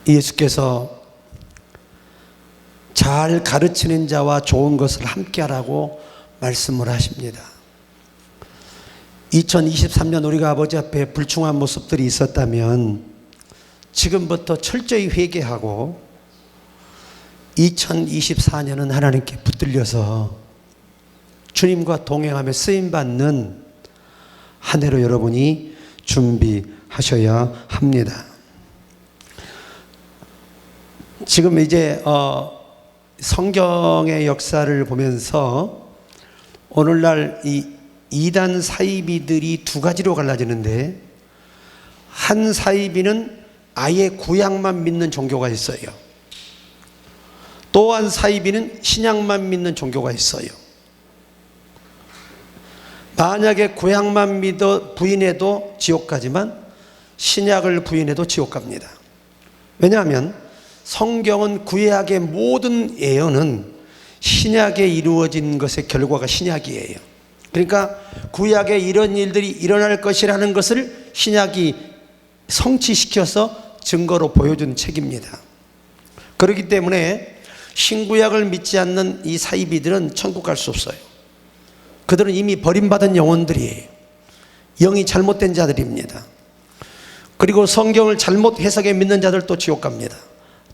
예수께서 잘 가르치는 자와 좋은 것을 함께 하라고 말씀을 하십니다. 2023년 우리가 아버지 앞에 불충한 모습들이 있었다면 지금부터 철저히 회개하고 2024년은 하나님께 붙들려서 주님과 동행하며 쓰임받는 한 해로 여러분이 준비하셔야 합니다. 지금 이제 성경의 역사를 보면서 오늘날 이 이단 사이비들이 두 가지로 갈라지는데, 한 사이비는 아예 구약만 믿는 종교가 있어요. 또 한 사이비는 신약만 믿는 종교가 있어요. 만약에 구약만 믿어 부인해도 지옥 가지만 신약을 부인해도 지옥 갑니다. 왜냐하면 성경은 구약의 모든 예언은 신약에 이루어진 것의 결과가 신약이에요. 그러니까 구약에 이런 일들이 일어날 것이라는 것을 신약이 성취시켜서 증거로 보여준 책입니다. 그렇기 때문에 신구약을 믿지 않는 이 사이비들은 천국 갈 수 없어요. 그들은 이미 버림받은 영혼들이에요. 영이 잘못된 자들입니다. 그리고 성경을 잘못 해석해 믿는 자들도 지옥 갑니다.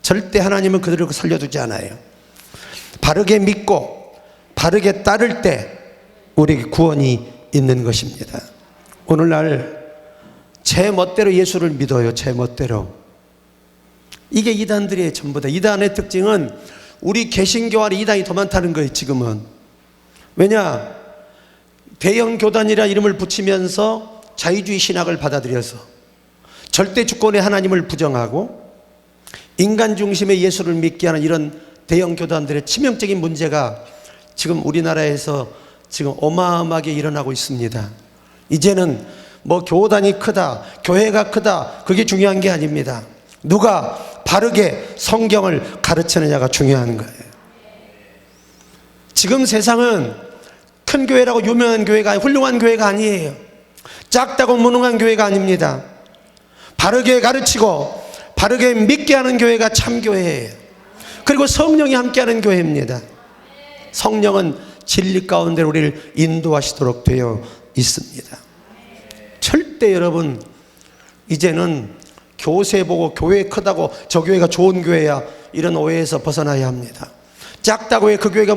절대 하나님은 그들을 살려두지 않아요. 바르게 믿고 바르게 따를 때 우리에게 구원이 있는 것입니다. 오늘날 제 멋대로 예수를 믿어요. 제 멋대로. 이게 이단들의 전부다. 이단의 특징은 우리 개신교 안에 이단이 더 많다는 거예요. 지금은. 왜냐? 대형 교단이라 이름을 붙이면서 자유주의 신학을 받아들여서 절대 주권의 하나님을 부정하고 인간 중심의 예수를 믿게 하는 이런 대형 교단들의 치명적인 문제가 지금 우리나라에서 지금 어마어마하게 일어나고 있습니다. 이제는 뭐 교단이 크다, 교회가 크다, 그게 중요한 게 아닙니다. 누가 바르게 성경을 가르치느냐가 중요한 거예요. 지금 세상은 큰 교회라고 유명한 교회가, 훌륭한 교회가 아니에요. 작다고 무능한 교회가 아닙니다. 바르게 가르치고 바르게 믿게 하는 교회가 참교회예요. 그리고 성령이 함께하는 교회입니다. 성령은 진리 가운데 우리를 인도하시도록 되어 있습니다. 절대 여러분 이제는 교세 보고 교회 크다고 저 교회가 좋은 교회야, 이런 오해에서 벗어나야 합니다. 작다고 해 그 교회가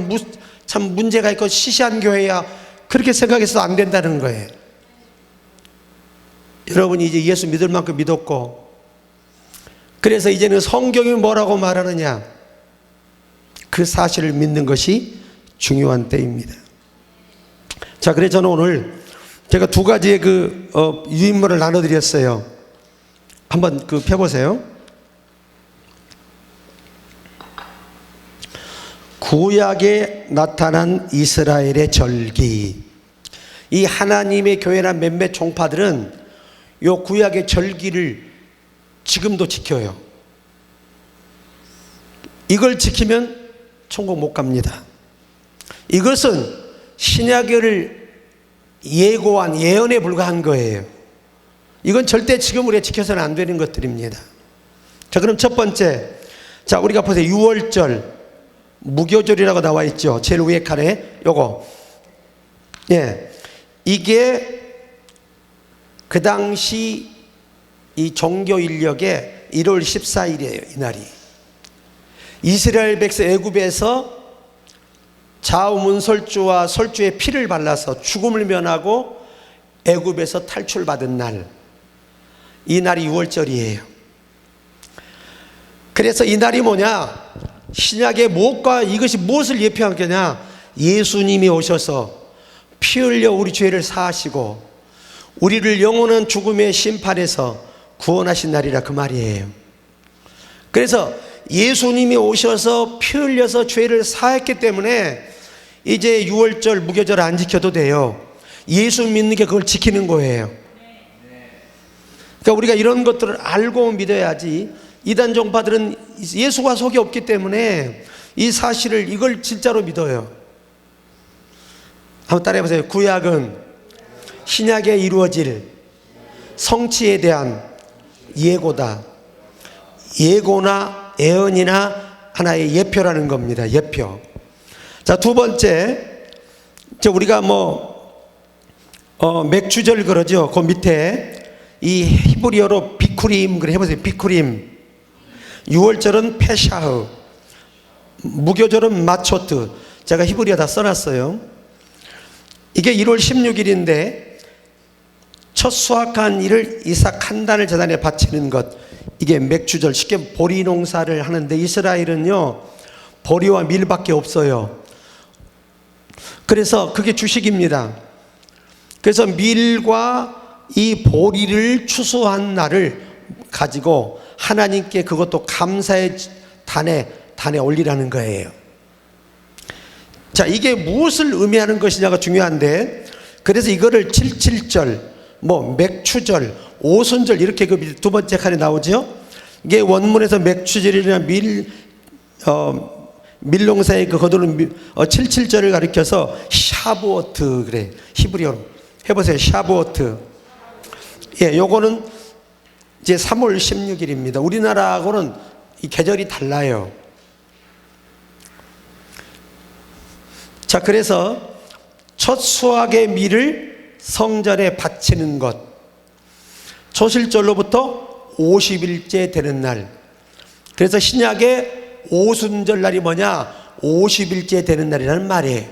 참 문제가 있고 시시한 교회야, 그렇게 생각해서 안 된다는 거예요. 여러분이 이제 예수 믿을 만큼 믿었고, 그래서 이제는 성경이 뭐라고 말하느냐, 그 사실을 믿는 것이 중요한 때입니다. 자, 그래서 저는 오늘 제가 두 가지의 유인물을 나눠드렸어요. 한번 펴보세요. 구약에 나타난 이스라엘의 절기. 이 하나님의 교회나 몇몇 종파들은 이 구약의 절기를 지금도 지켜요. 이걸 지키면 천국 못 갑니다. 이것은 신약을 예고한 예언에 불과한 거예요. 이건 절대 지금 우리가 지켜서는 안 되는 것들입니다. 자, 그럼 첫 번째, 자, 우리가 보세요. 유월절, 무교절이라고 나와 있죠. 제일 위에 칸에 요거. 예, 이게 그 당시 이 종교 인력의 1월 14일이에요. 이 날이. 이스라엘 백성 애굽에서 좌우문설주와 설주의 피를 발라서 죽음을 면하고 애굽에서 탈출받은 날, 이 날이 6월절이에요. 그래서 이 날이 뭐냐, 신약의 무엇과 이것이 무엇을 예표한 거냐, 예수님이 오셔서 피 흘려 우리 죄를 사하시고 우리를 영원한 죽음의 심판에서 구원하신 날이라 그 말이에요. 그래서 예수님이 오셔서 피 흘려서 죄를 사했기 때문에 이제 6월절 무교절 안 지켜도 돼요. 예수 믿는 게 그걸 지키는 거예요. 그러니까 우리가 이런 것들을 알고 믿어야지. 이단 종파들은 예수가 속이 없기 때문에 이 사실을, 이걸 진짜로 믿어요. 한번 따라해 보세요. 구약은 신약에 이루어질 성취에 대한 예고다. 예고나 예언이나 하나의 예표라는 겁니다. 예표. 자, 두 번째, 우리가 맥주절 그러죠. 그 밑에 이 히브리어로 비쿠림 그래 해보세요. 비쿠림. 유월절은 페샤흐, 무교절은 마초트. 제가 히브리어 다 써놨어요. 이게 1월 16일인데 첫 수확한 일을 이삭 한 단을 제단에 바치는 것, 이게 맥주절. 쉽게 보리 농사를 하는데 이스라엘은요 보리와 밀밖에 없어요. 그래서 그게 주식입니다. 그래서 밀과 이 보리를 추수한 날을 가지고 하나님께 그것도 감사의 단에 올리라는 거예요. 자, 이게 무엇을 의미하는 것이냐가 중요한데, 그래서 이거를 77절, 맥추절, 오순절 이렇게 그 두 번째 칸에 나오죠. 이게 원문에서 맥추절이나 밀농사의 그 거두는 77절을 가리켜서 샤부오트 그래. 히브리어로 해보세요. 샤부오트. 예, 요거는 이제 3월 16일입니다. 우리나라하고는 이 계절이 달라요. 자, 그래서 첫 수확의 밀을 성전에 바치는 것, 초실절로부터 50일째 되는 날. 그래서 신약의 오순절 날이 뭐냐? 50일째 되는 날이라는 말이에요.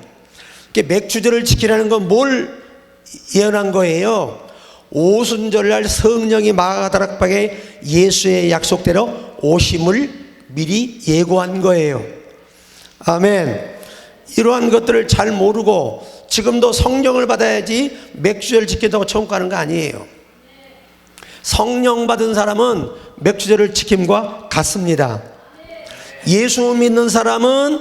맥주절을 지키라는 건 뭘 예언한 거예요? 오순절 날 성령이 마가다락방에 예수의 약속대로 오심을 미리 예고한 거예요. 아멘. 이러한 것들을 잘 모르고 지금도 성령을 받아야지 맥주절 지킨다고 천국 가는 거 아니에요. 성령 받은 사람은 맥주절을 지킴과 같습니다. 예수 믿는 사람은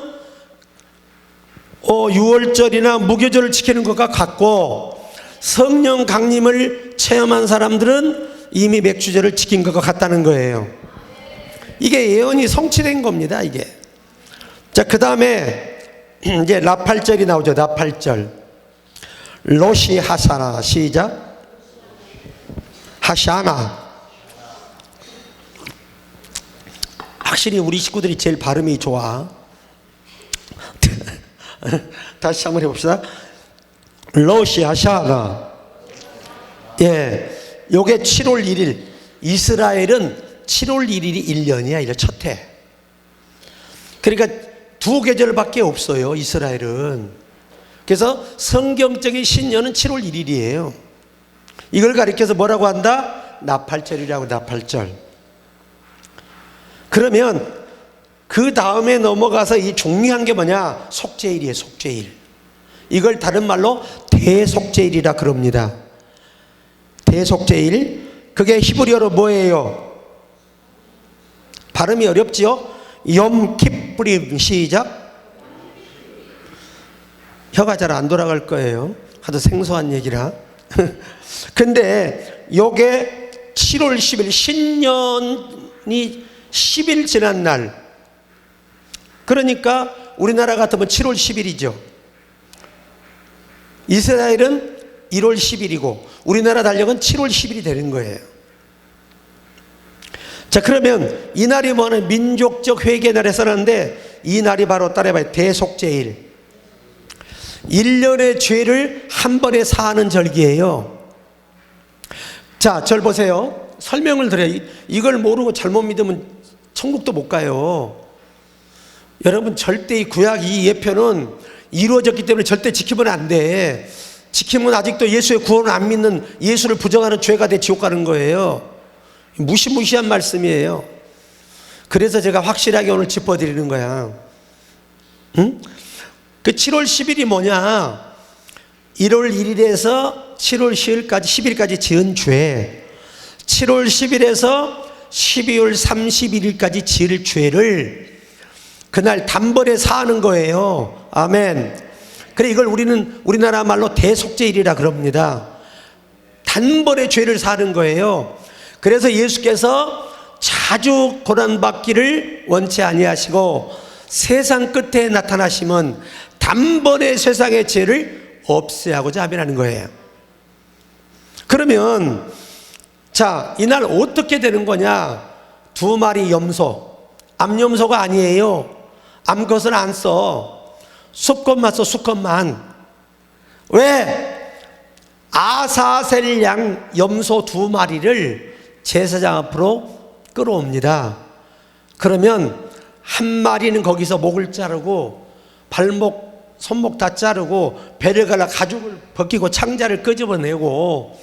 유월절이나 무교절을 지키는 것과 같고, 성령 강림을 체험한 사람들은 이미 맥주절을 지킨 것과 같다는 거예요. 이게 예언이 성취된 겁니다. 이게. 자, 그 다음에 이제 나팔절이 나오죠. 나팔절. 로시 하사나. 시작. 하샤나. 확실히 우리 식구들이 제일 발음이 좋아. 다시 한번 해봅시다. 로시 하샤나. 예, 요게 7월 1일. 이스라엘은 7월 1일이 1년이야. 1년 첫 해. 그러니까 두 계절밖에 없어요, 이스라엘은. 그래서 성경적인 신년은 7월 1일이에요. 이걸 가리켜서 뭐라고 한다? 나팔절이라고. 나팔절. 그러면 그 다음에 넘어가서 이 중요한 게 뭐냐? 속죄일이에요. 속죄일. 이걸 다른 말로 대속죄일이라 그럽니다. 대속죄일. 그게 히브리어로 뭐예요? 발음이 어렵지요? 염키프림. 시작. 혀가 잘 안 돌아갈 거예요. 하도 생소한 얘기라. 근데 요게 7월 10일 신년이 10일 지난 날. 그러니까 우리나라 같으면 7월 10일이죠. 이스라엘은 1월 10일이고 우리나라 달력은 7월 10일이 되는 거예요. 자, 그러면 이 날이 뭐는 민족적 회개 날에 써놨는데, 이 날이 바로 따라해봐요. 대속죄일. 1년의 죄를 한 번에 사하는 절기예요. 자, 절 보세요. 설명을 드려요. 이걸 모르고 잘못 믿으면 천국도 못 가요. 여러분, 절대 이 구약 이 예표는 이루어졌기 때문에 절대 지키면 안 돼. 지키면 아직도 예수의 구원을 안 믿는, 예수를 부정하는 죄가 돼 지옥 가는 거예요. 무시무시한 말씀이에요. 그래서 제가 확실하게 오늘 짚어드리는 거야. 응? 그 7월 10일이 뭐냐? 1월 1일에서 7월 10일까지 지은 죄, 7월 10일에서 12월 31일까지 지을 죄를 그날 단번에 사하는 거예요. 아멘. 그래, 이걸 우리나라 말로 대속죄일이라 그럽니다. 단번에 죄를 사는 거예요. 그래서 예수께서 자주 고난받기를 원치 아니하시고 세상 끝에 나타나시면 단번에 세상의 죄를 없애하고자 하는 거예요. 그러면 자, 이날 어떻게 되는 거냐? 2마리 염소, 암염소가 아니에요. 암것은 안 써. 수컷만 써, 수컷만. 왜? 아사셀 양 염소 2마리를 제사장 앞으로 끌어옵니다. 그러면 한 마리는 거기서 목을 자르고 발목, 손목 다 자르고 배를 갈라 가죽을 벗기고 창자를 끄집어내고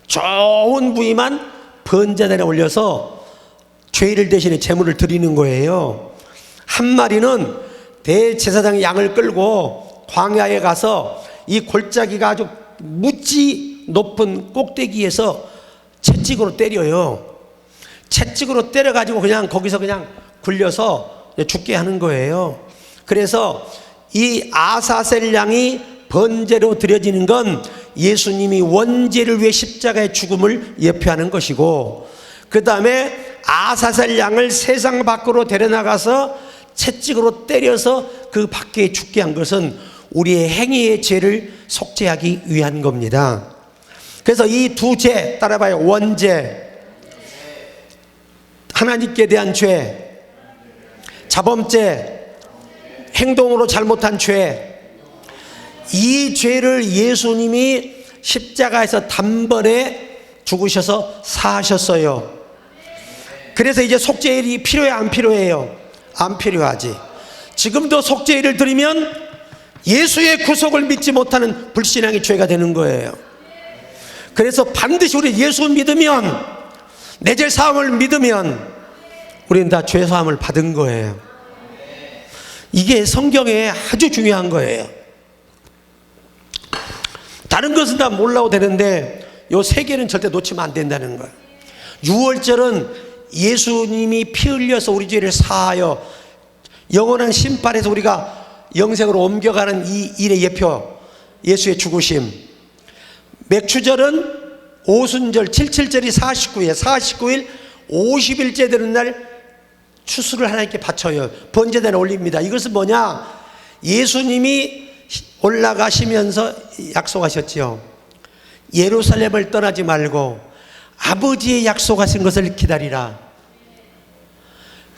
좋은 부위만 번제단에 올려서 죄를 대신에 제물을 드리는 거예요. 한 마리는 대제사장 양을 끌고 광야에 가서 이 골짜기가 아주 무지 높은 꼭대기에서 채찍으로 때려요. 채찍으로 때려가지고 그냥 거기서 그냥 굴려서 죽게 하는 거예요. 그래서 이 아사셀 양이 번제로 드려지는 건 예수님이 원죄를 위해 십자가의 죽음을 예표하는 것이고, 그 다음에 아사셀 양을 세상 밖으로 데려나가서 채찍으로 때려서 그 밖에 죽게 한 것은 우리의 행위의 죄를 속죄하기 위한 겁니다. 그래서 이 두 죄 따라봐요. 원죄, 하나님께 대한 죄, 자범죄, 행동으로 잘못한 죄, 이 죄를 예수님이 십자가에서 단번에 죽으셔서 사하셨어요. 그래서 이제 속죄일이 필요해, 안 필요해요? 안 필요하지. 지금도 속죄일을 드리면 예수의 구속을 믿지 못하는 불신앙의 죄가 되는 거예요. 그래서 반드시 우리 예수 믿으면, 내 죄 사함을 믿으면 우리는 다 죄 사함을 받은 거예요. 이게 성경에 아주 중요한 거예요. 다른 것은 다 몰라도 되는데 요 세 개는 절대 놓치면 안 된다는 거예요. 유월절은 예수님이 피 흘려서 우리 죄를 사하여 영원한 심판에서 우리가 영생으로 옮겨가는 이 일의 예표, 예수의 죽으심. 맥추절은 오순절 77절이 49일, 49일 50일째 되는 날 추수를 하나님께 바쳐요. 번제단에 올립니다. 이것은 뭐냐? 예수님이 올라가시면서 약속하셨죠. 예루살렘을 떠나지 말고 아버지의 약속하신 것을 기다리라.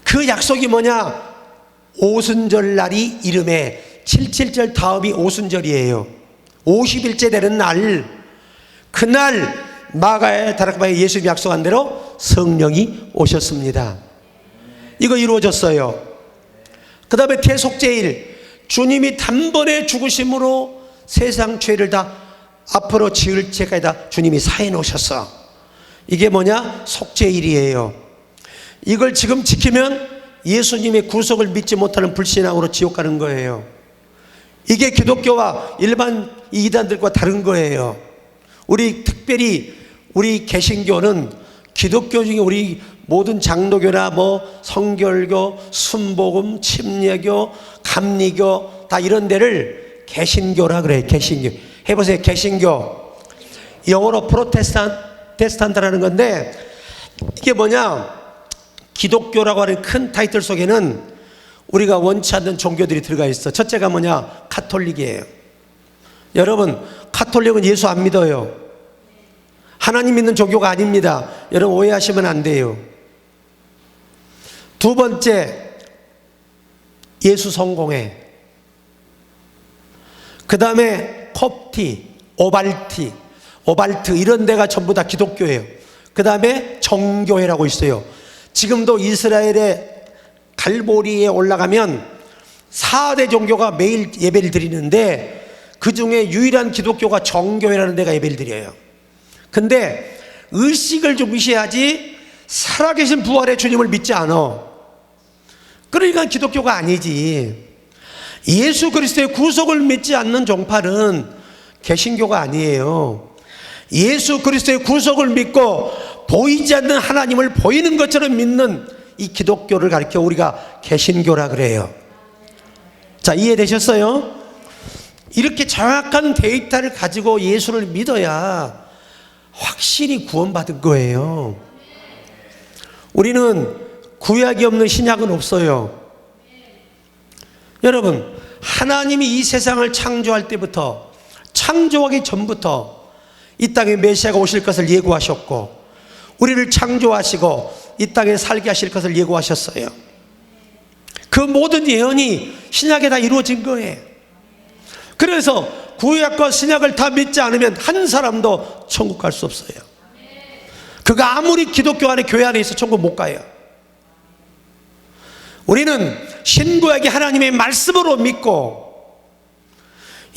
그 약속이 뭐냐? 오순절 날이 이름에 77절 다음이 오순절이에요. 50일째 되는 날, 그날 마가의 다락방에 예수님이 약속한 대로 성령이 오셨습니다. 이거 이루어졌어요. 그 다음에 대속죄일, 주님이 단번에 죽으심으로 세상 죄를 다 앞으로 지을 죄까지 다 주님이 사해 놓으셨어. 이게 뭐냐? 속죄일이에요. 이걸 지금 지키면 예수님의 구속을 믿지 못하는 불신앙으로 지옥 가는 거예요. 이게 기독교와 일반 이단들과 다른 거예요. 우리 특별히 우리 개신교는 기독교 중에 우리 모든 장로교나 뭐 성결교, 순복음, 침례교, 감리교 다 이런 데를 개신교라 그래요. 개신교. 해보세요. 개신교. 영어로 프로테스탄트라는 건데, 이게 뭐냐? 기독교라고 하는 큰 타이틀 속에는 우리가 원치 않는 종교들이 들어가 있어. 첫째가 뭐냐? 카톨릭이에요. 여러분, 카톨릭은 예수 안 믿어요. 하나님 믿는 종교가 아닙니다. 여러분 오해하시면 안 돼요. 두 번째, 예수 성공회. 그 다음에 콥티, 오발트 이런 데가 전부 다 기독교예요. 그 다음에 정교회라고 있어요. 지금도 이스라엘의 갈보리에 올라가면 4대 종교가 매일 예배를 드리는데 그 중에 유일한 기독교가 정교회라는 데가 예배를 드려요. 근데 의식을 좀 무시하지 살아계신 부활의 주님을 믿지 않아. 그러니까 기독교가 아니지. 예수 그리스도의 구속을 믿지 않는 종파는 개신교가 아니에요. 예수 그리스도의 구속을 믿고 보이지 않는 하나님을 보이는 것처럼 믿는 이 기독교를 가리켜 우리가 개신교라 그래요. 자, 이해되셨어요? 이렇게 정확한 데이터를 가지고 예수를 믿어야 확실히 구원받은 거예요. 우리는 구약이 없는 신약은 없어요. 여러분, 하나님이 이 세상을 창조할 때부터, 창조하기 전부터 이 땅에 메시아가 오실 것을 예고하셨고, 우리를 창조하시고 이 땅에 살게 하실 것을 예고하셨어요. 그 모든 예언이 신약에 다 이루어진 거예요. 그래서 구약과 신약을 다 믿지 않으면 한 사람도 천국 갈 수 없어요. 그가 아무리 기독교 안에 교회 안에 있어 천국 못 가요. 우리는 신구약의 하나님의 말씀으로 믿고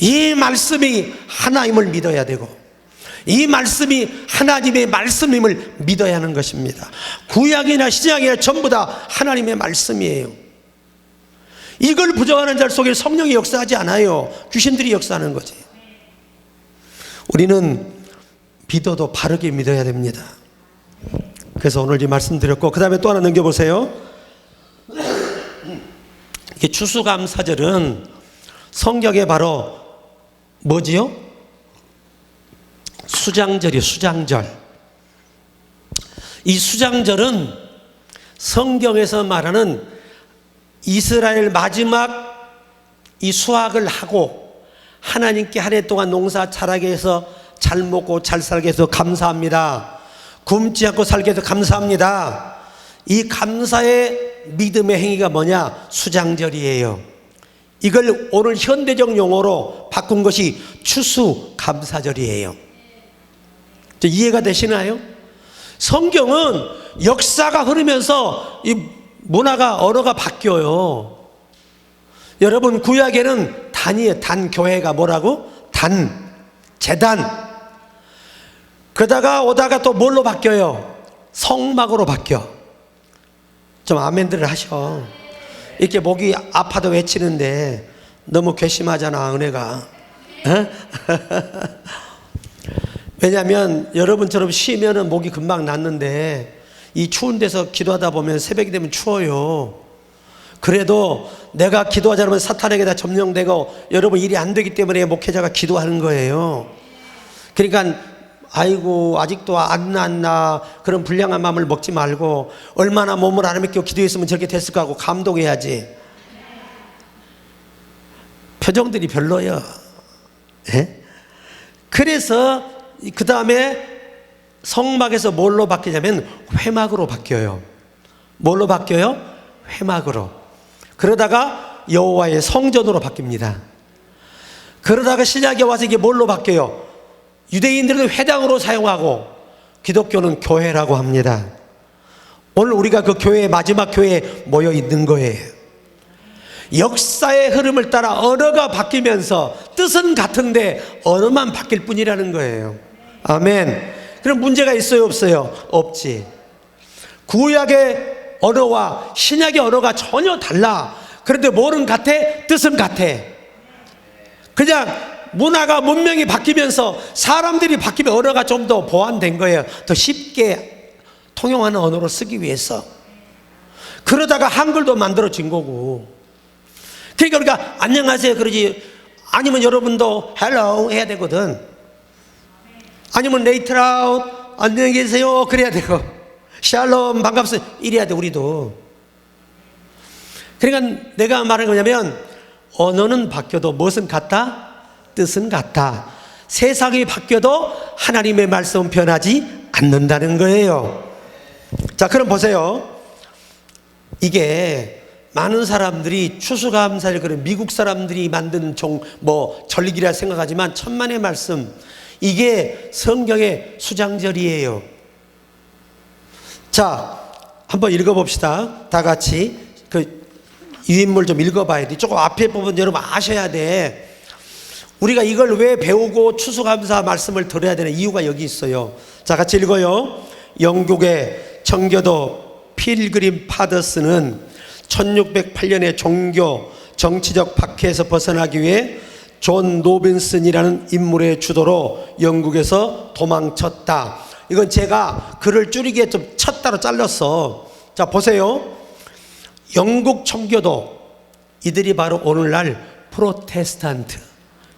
이 말씀이 하나님을 믿어야 되고 이 말씀이 하나님의 말씀임을 믿어야 하는 것입니다. 구약이나 신약이나 전부 다 하나님의 말씀이에요. 이걸 부정하는 자 속에 성령이 역사하지 않아요. 귀신들이 역사하는 거지. 우리는 믿어도 바르게 믿어야 됩니다. 그래서 오늘 이 말씀 드렸고, 그 다음에 또 하나 넘겨보세요. 이 추수감사절은 성경에 바로 뭐지요? 수장절이요. 수장절. 이 수장절은 성경에서 말하는 이스라엘 마지막 이 수확을 하고 하나님께 한 해 동안 농사 자라게 해서 잘 먹고 잘 살게 해서 감사합니다. 굶지 않고 살게 해서 감사합니다. 이 감사의 믿음의 행위가 뭐냐? 수장절이에요. 이걸 오늘 현대적 용어로 바꾼 것이 추수감사절이에요. 이해가 되시나요? 성경은 역사가 흐르면서 이 문화가 언어가 바뀌어요. 여러분, 구약에는 단이에요. 단. 교회가 뭐라고? 단, 제단. 그러다가 오다가 또 뭘로 바뀌어요? 성막으로 바뀌어. 좀 아멘들을 하셔. 이렇게 목이 아파도 외치는데 너무 괘씸하잖아, 은혜가. 왜냐하면 여러분처럼 쉬면은 목이 금방 낫는데 이 추운 데서 기도하다 보면 새벽이 되면 추워요. 그래도 내가 기도하지 않으면 사탄에게 다 점령되고 여러분 일이 안 되기 때문에 목회자가 기도하는 거예요. 그러니까 아이고 아직도 안 낫나 그런 불량한 마음을 먹지 말고 얼마나 몸을 안 믿고 기도했으면 저렇게 됐을까 하고 감동해야지. 표정들이 별로예요. 예? 그래서 그 다음에 성막에서 뭘로 바뀌냐면 회막으로 바뀌어요. 뭘로 바뀌어요? 회막으로. 그러다가 여호와의 성전으로 바뀝니다. 그러다가 신약에 와서 이게 뭘로 바뀌어요? 유대인들은 회당으로 사용하고 기독교는 교회라고 합니다. 오늘 우리가 그 교회의 마지막 교회에 모여 있는 거예요. 역사의 흐름을 따라 언어가 바뀌면서 뜻은 같은데 언어만 바뀔 뿐이라는 거예요. 아멘. 그럼 문제가 있어요, 없어요? 없지. 구약의 언어와 신약의 언어가 전혀 달라. 그런데 뭐는 같아? 뜻은 같아. 그냥 문화가 문명이 바뀌면서 사람들이 바뀌면 언어가 좀 더 보완된 거예요. 더 쉽게 통용하는 언어로 쓰기 위해서. 그러다가 한글도 만들어진 거고. 그러니까 우리가 안녕하세요 그러지 아니면 여러분도 헬로 해야 되거든. 아니면 레이트라웃 안녕히 계세요 그래야 되고 샬롬 반갑습니다 이래야 돼 우리도. 그러니까 내가 말하는 거냐면 언어는 바뀌어도 무엇은 같다? 뜻은 같다. 세상이 바뀌어도 하나님의 말씀은 변하지 않는다는 거예요. 자, 그럼 보세요. 이게 많은 사람들이 추수감사를 그런 미국 사람들이 만든 전리기라 생각하지만 천만의 말씀, 이게 성경의 수장절이에요. 자, 한번 읽어봅시다. 다 같이 그 유인물 좀 읽어봐야 돼. 조금 앞에 부분 여러분 아셔야 돼. 우리가 이걸 왜 배우고 추수감사 말씀을 들어야 되는 이유가 여기 있어요. 자, 같이 읽어요. 영국의 청교도 필그림 파더스는 1608년에 종교 정치적 박해에서 벗어나기 위해 존 노빈슨이라는 인물의 주도로 영국에서 도망쳤다. 이건 제가 글을 줄이기에 좀 쳤다로 잘랐어. 자, 보세요. 영국 청교도, 이들이 바로 오늘날 프로테스탄트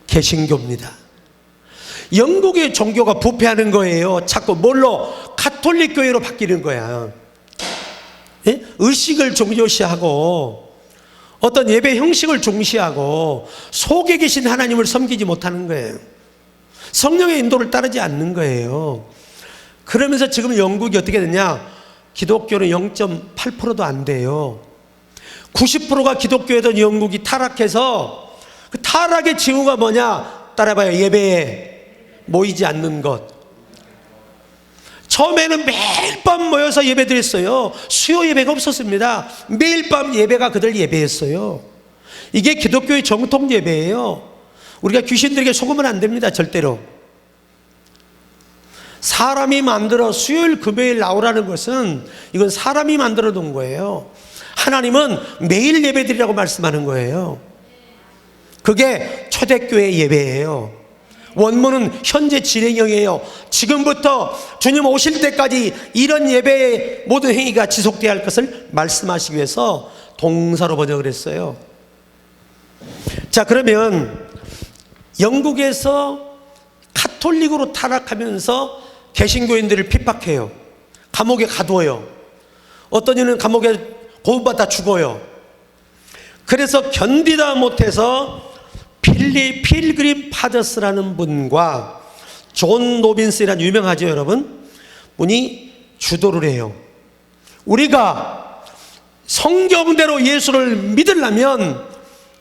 개신교입니다. 영국의 종교가 부패하는 거예요. 자꾸 뭘로? 가톨릭 교회로 바뀌는 거야. 예? 의식을 중요시하고 어떤 예배 형식을 중시하고 속에 계신 하나님을 섬기지 못하는 거예요. 성령의 인도를 따르지 않는 거예요. 그러면서 지금 영국이 어떻게 됐냐? 기독교는 0.8%도 안 돼요. 90%가 기독교였던 영국이 타락해서 그 타락의 징후가 뭐냐? 따라봐요. 예배에 모이지 않는 것. 처음에는 매일 밤 모여서 예배 드렸어요. 수요 예배가 없었습니다. 매일 밤 예배가 그들 예배였어요. 이게 기독교의 정통 예배예요. 우리가 귀신들에게 속으면 안 됩니다. 절대로. 사람이 만들어 수요일 금요일 나오라는 것은 이건 사람이 만들어 놓은 거예요. 하나님은 매일 예배 드리라고 말씀하는 거예요. 그게 초대교회 예배예요. 원문은 현재 진행형이에요. 지금부터 주님 오실 때까지 이런 예배의 모든 행위가 지속되어야 할 것을 말씀하시기 위해서 동사로 번역을 했어요. 자, 그러면 영국에서 카톨릭으로 타락하면서 개신교인들을 핍박해요. 감옥에 가두어요. 어떤 이는 감옥에 고문받다 죽어요. 그래서 견디다 못해서 필그림 파더스라는 분과 존 로빈스라는 유명하죠, 여러분? 분이 주도를 해요. 우리가 성경대로 예수를 믿으려면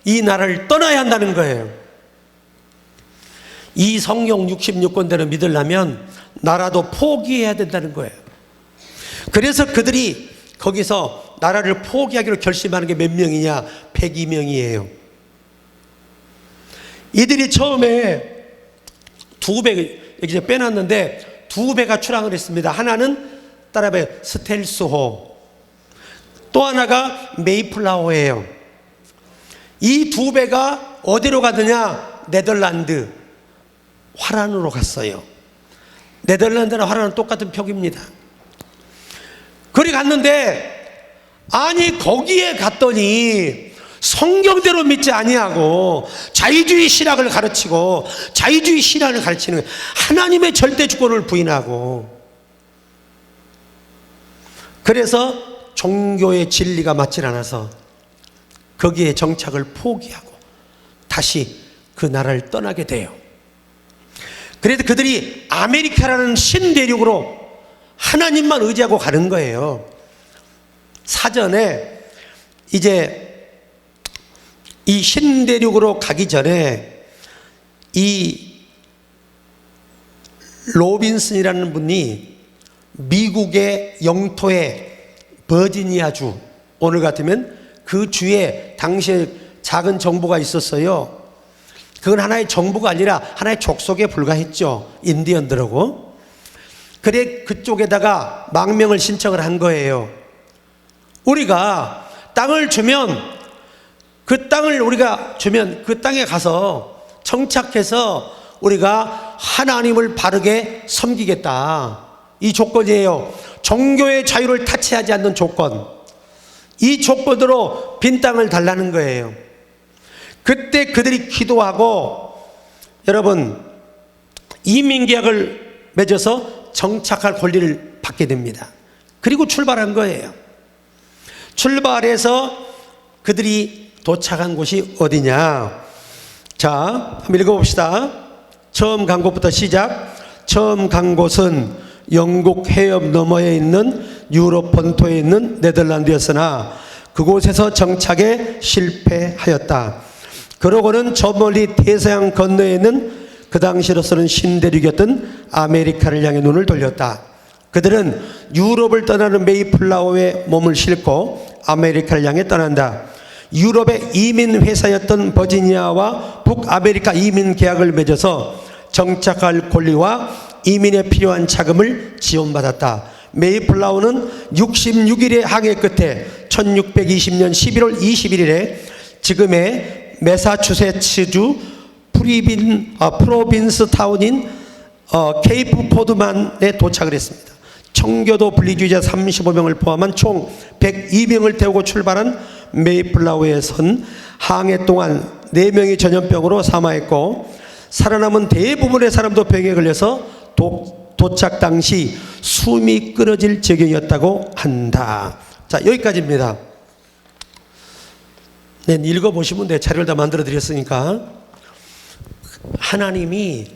이 나라를 떠나야 한다는 거예요. 이 성경 66권대로 믿으려면 나라도 포기해야 된다는 거예요. 그래서 그들이 거기서 나라를 포기하기로 결심하는 게 몇 명이냐? 102명이에요. 이들이 처음에 두 배, 여기 빼놨는데 두 배가 출항을 했습니다. 하나는 따라봐요. 스텔스호. 또 하나가 메이플라워예요. 이 두 배가 어디로 가느냐? 네덜란드. 화란으로 갔어요. 네덜란드나 화란은 똑같은 표기입니다. 그리 갔는데 아니 거기에 갔더니 성경대로 믿지 아니하고 자유주의 신학을 가르치고 자유주의 신앙을 가르치는 거예요. 하나님의 절대 주권을 부인하고. 그래서 종교의 진리가 맞질 않아서 거기에 정착을 포기하고 다시 그 나라를 떠나게 돼요. 그래서 그들이 아메리카라는 신대륙으로 하나님만 의지하고 가는 거예요. 사전에 이제 이 신대륙으로 가기 전에 이 로빈슨이라는 분이 미국의 영토의 버지니아주, 오늘 같으면 그 주에 당시에 작은 정부가 있었어요. 그건 하나의 정부가 아니라 하나의 족속에 불과했죠. 인디언들하고. 그래 그쪽에다가 망명을 신청을 한 거예요. 우리가 땅을 주면 그 땅을 우리가 주면 그 땅에 가서 정착해서 우리가 하나님을 바르게 섬기겠다. 이 조건이에요. 종교의 자유를 타치하지 않는 조건. 이 조건으로 빈 땅을 달라는 거예요. 그때 그들이 기도하고 여러분 이민계약을 맺어서 정착할 권리를 받게 됩니다. 그리고 출발한 거예요. 출발해서 그들이 도착한 곳이 어디냐? 자, 한번 읽어봅시다. 처음 간 곳부터 시작. 처음 간 곳은 영국 해협 너머에 있는 유럽 본토에 있는 네덜란드였으나 그곳에서 정착에 실패하였다. 그러고는 저 멀리 대서양 건너에 있는 그 당시로서는 신대륙이었던 아메리카를 향해 눈을 돌렸다. 그들은 유럽을 떠나는 메이플라워에 몸을 싣고 아메리카를 향해 떠난다. 유럽의 이민회사였던 버지니아와 북아메리카 이민 계약을 맺어서 정착할 권리와 이민에 필요한 자금을 지원받았다. 메이플라워는 66일의 항해 끝에 1620년 11월 21일에 지금의 매사추세츠주 프로빈스 타운인 케이프 포드만에 도착을 했습니다. 청교도 분리주의자 35명을 포함한 총 102명을 태우고 출발한 메이플라워에선 항해 동안 4명이 전염병으로 사망했고 살아남은 대부분의 사람도 병에 걸려서 도착 당시 숨이 끊어질 지경이었다고 한다. 자, 여기까지입니다. 네, 읽어보시면 내 자료를 다 만들어 드렸으니까. 하나님이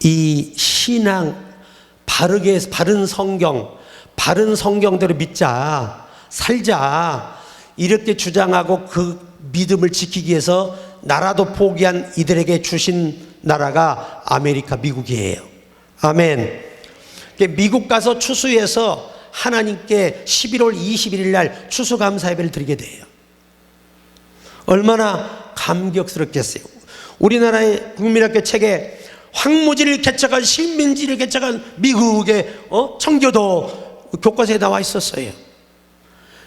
이 신앙, 바른 성경, 바른 성경대로 믿자, 살자, 이렇게 주장하고 그 믿음을 지키기 위해서 나라도 포기한 이들에게 주신 나라가 아메리카, 미국이에요. 아멘. 미국 가서 추수해서 하나님께 11월 21일 날 추수감사 예배를 드리게 돼요. 얼마나 감격스럽겠어요. 우리나라의 국민학교 책에 황무지를 개척한, 식민지를 개척한 미국의 청교도 교과서에 나와 있었어요.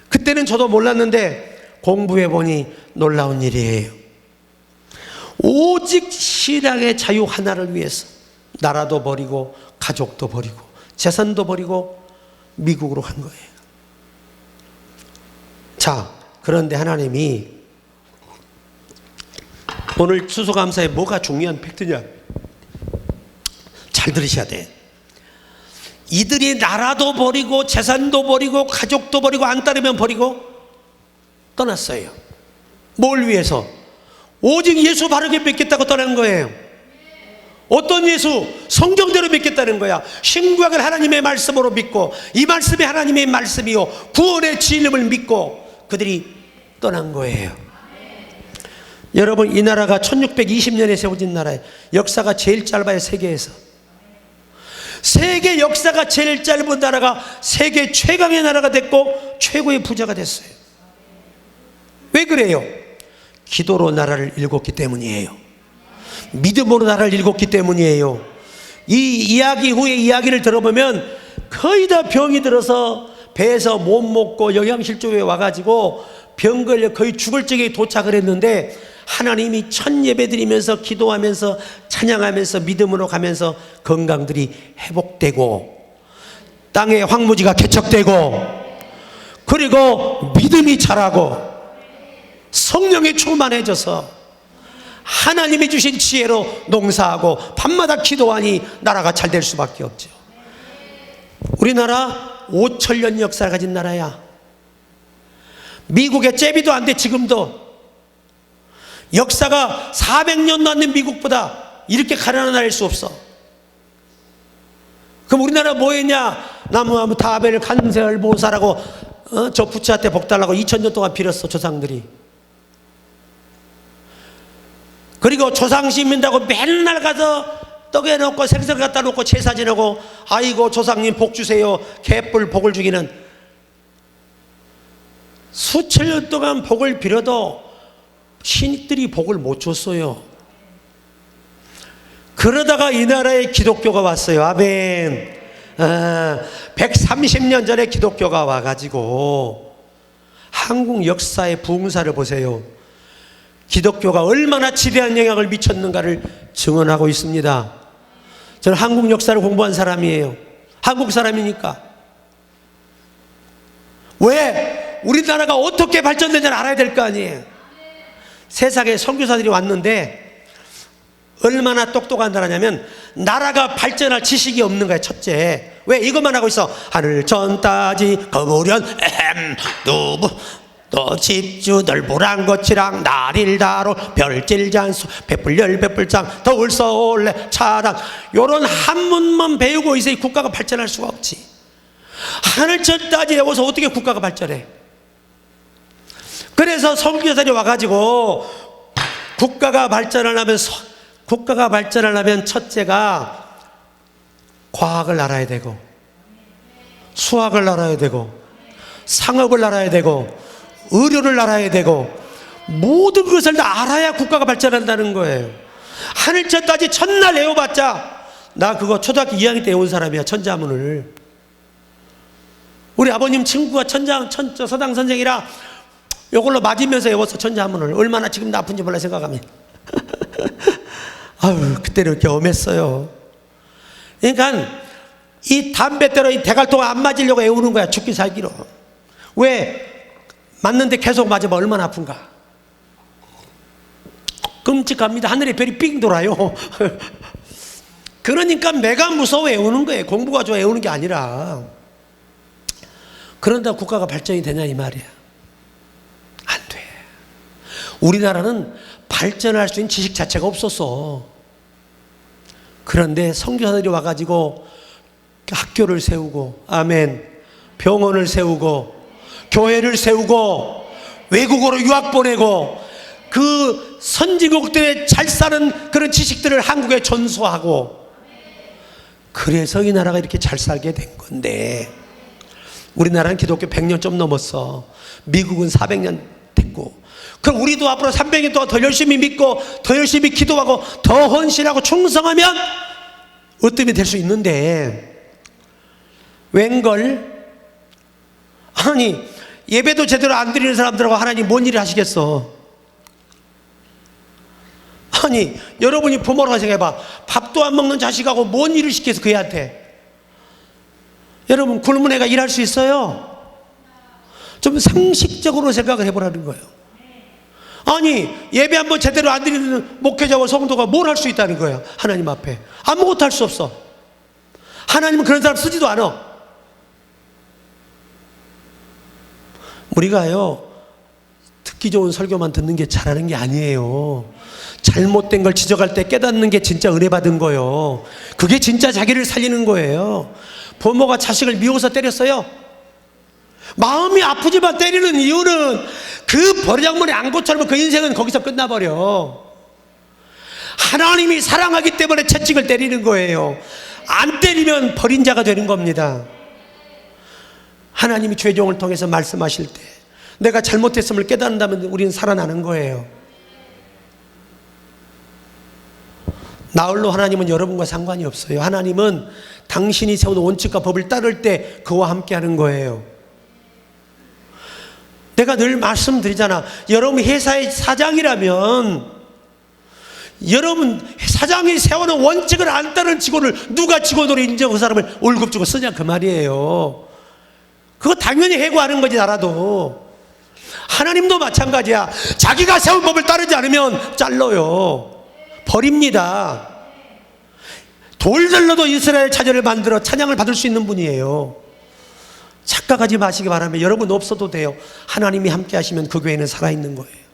그때는 저도 몰랐는데 공부해 보니 놀라운 일이에요. 오직 신앙의 자유 하나를 위해서 나라도 버리고 가족도 버리고 재산도 버리고 미국으로 간 거예요. 자, 그런데 하나님이 오늘 추수감사에 뭐가 중요한 팩트냐? 잘 들으셔야 돼. 이들이 나라도 버리고 재산도 버리고 가족도 버리고 안 따르면 버리고 떠났어요. 뭘 위해서? 오직 예수 바르게 믿겠다고 떠난 거예요. 어떤 예수? 성경대로 믿겠다는 거야. 신구약을 하나님의 말씀으로 믿고 이 말씀이 하나님의 말씀이요 구원의 진리를 믿고 그들이 떠난 거예요. 여러분, 이 나라가 1620년에 세워진 나라예요. 역사가 제일 짧아요. 세계에서. 세계 역사가 제일 짧은 나라가 세계 최강의 나라가 됐고 최고의 부자가 됐어요. 왜 그래요? 기도로 나라를 일궜기 때문이에요. 믿음으로 나라를 일궜기 때문이에요. 이 이야기 후에 이야기를 들어보면 거의 다 병이 들어서 배에서 못 먹고 영양실조에 와가지고 병 걸려 거의 죽을 적에 도착을 했는데 하나님이 첫 예배 드리면서 기도하면서 찬양하면서 믿음으로 가면서 건강들이 회복되고 땅의 황무지가 개척되고 그리고 믿음이 자라고 성령이 충만해져서 하나님이 주신 지혜로 농사하고 밤마다 기도하니 나라가 잘 될 수밖에 없죠. 우리나라 5천년 역사를 가진 나라야. 미국의 제비도 안 돼. 지금도 역사가 400년도 안 된 미국보다 이렇게 가난한 나라일 수 없어. 그럼 우리나라 뭐 했냐? 나무 다벨 간세얼 보살하고 저 부처한테 복 달라고 2000년 동안 빌었어. 조상들이. 그리고 조상 시민다고 맨날 가서 떡에 넣고 생선 갖다 놓고 제사 지내고 아이고 조상님 복 주세요. 개뿔 복을 주기는. 수천 년 동안 복을 빌어도 신들이 복을 못 줬어요. 그러다가 이 나라에 기독교가 왔어요. 아멘. 130년 전에 기독교가 와가지고 한국 역사의 부흥사를 보세요. 기독교가 얼마나 지대한 영향을 미쳤는가를 증언하고 있습니다. 저는 한국 역사를 공부한 사람이에요. 한국 사람이니까. 왜? 우리나라가 어떻게 발전되는지를 알아야 될 거 아니에요. 세상에 선교사들이 왔는데 얼마나 똑똑한 나라냐면 나라가 발전할 지식이 없는 거예요. 첫째. 왜? 이것만 하고 있어. 하늘 전 따지 거무련 누구 또 집주들 보란것이랑 날일다로 별질잔수 베풀열 베풀장 더울서올래 차랑 요런 한문만 배우고 있어야 국가가 발전할 수가 없지. 하늘 전 따지 외워서 어떻게 국가가 발전해? 그래서 선교사들이 와가지고 국가가 발전하려면 첫째가 과학을 알아야 되고 수학을 알아야 되고 상업을 알아야 되고 의료를 알아야 되고 모든 것을 다 알아야 국가가 발전한다는 거예요. 하늘천 따지 첫날 외워봤자 나 그거 초등학교 2학년 때 외운 사람이야. 천자문을. 우리 아버님 친구가 서당 선생이라 이걸로 맞으면서 외웠어. 천자문을. 얼마나 지금 나쁜지 몰라 생각하면. 아유 그때는 경험했어요. 그러니까 이 담뱃대로 이 대갈통 안 맞으려고 외우는 거야. 죽기 살기로. 왜? 맞는데 계속 맞으면 얼마나 아픈가. 끔찍합니다. 하늘에 별이 삥 돌아요. 그러니까 내가 무서워 외우는 거예요. 공부가 좋아 외우는 게 아니라. 그런다 국가가 발전이 되냐 이 말이야. 안 돼. 우리나라는 발전할 수 있는 지식 자체가 없었어. 그런데 선교사들이 와가지고 학교를 세우고 아멘 병원을 세우고 교회를 세우고 외국으로 유학 보내고 그 선진국들의 잘 사는 그런 지식들을 한국에 전수하고, 그래서 이 나라가 이렇게 잘 살게 된 건데, 우리나라는 기독교 100년 좀 넘었어. 미국은 400년 됐고, 그럼 우리도 앞으로 300년 동안 더 열심히 믿고 더 열심히 기도하고 더 헌신하고 충성하면 으뜸이 될 수 있는데, 웬걸? 아니, 예배도 제대로 안 드리는 사람들하고 하나님 뭔 일을 하시겠어? 아니, 여러분이 부모라고 생각해봐. 밥도 안 먹는 자식하고 뭔 일을 시켜서 그 애한테? 여러분, 굶은 애가 일할 수 있어요? 좀 상식적으로 생각을 해보라는 거예요. 아니, 예배 한번 제대로 안 드리는 목회자와 성도가 뭘 할 수 있다는 거예요? 하나님 앞에 아무것도 할 수 없어. 하나님은 그런 사람 쓰지도 않아. 우리가요, 듣기 좋은 설교만 듣는 게 잘하는 게 아니에요. 잘못된 걸 지적할 때 깨닫는 게 진짜 은혜 받은 거예요. 그게 진짜 자기를 살리는 거예요. 부모가 자식을 미워서 때렸어요. 마음이 아프지만 때리는 이유는 그 버르장머리 안 고쳐놓으면 그 인생은 거기서 끝나버려. 하나님이 사랑하기 때문에 채찍을 때리는 거예요. 안 때리면 버린 자가 되는 겁니다. 하나님이 죄종을 통해서 말씀하실 때 내가 잘못했음을 깨닫는다면 우리는 살아나는 거예요. 나홀로 하나님은 여러분과 상관이 없어요. 하나님은 당신이 세운 원칙과 법을 따를 때 그와 함께 하는 거예요. 내가 늘 말씀드리잖아. 여러분 회사의 사장이라면 여러분 사장이 세우는 원칙을 안 따르는 직원을 누가 직원으로 인정하고 그 사람을 월급 주고 쓰냐 그 말이에요. 그거 당연히 해고하는 거지. 나라도 하나님도 마찬가지야. 자기가 세운 법을 따르지 않으면 잘라요. 버립니다. 돌들로도 이스라엘 자녀를 만들어 찬양을 받을 수 있는 분이에요. 착각하지 마시기 바랍니다. 여러분 없어도 돼요. 하나님이 함께 하시면 그 교회는 살아있는 거예요.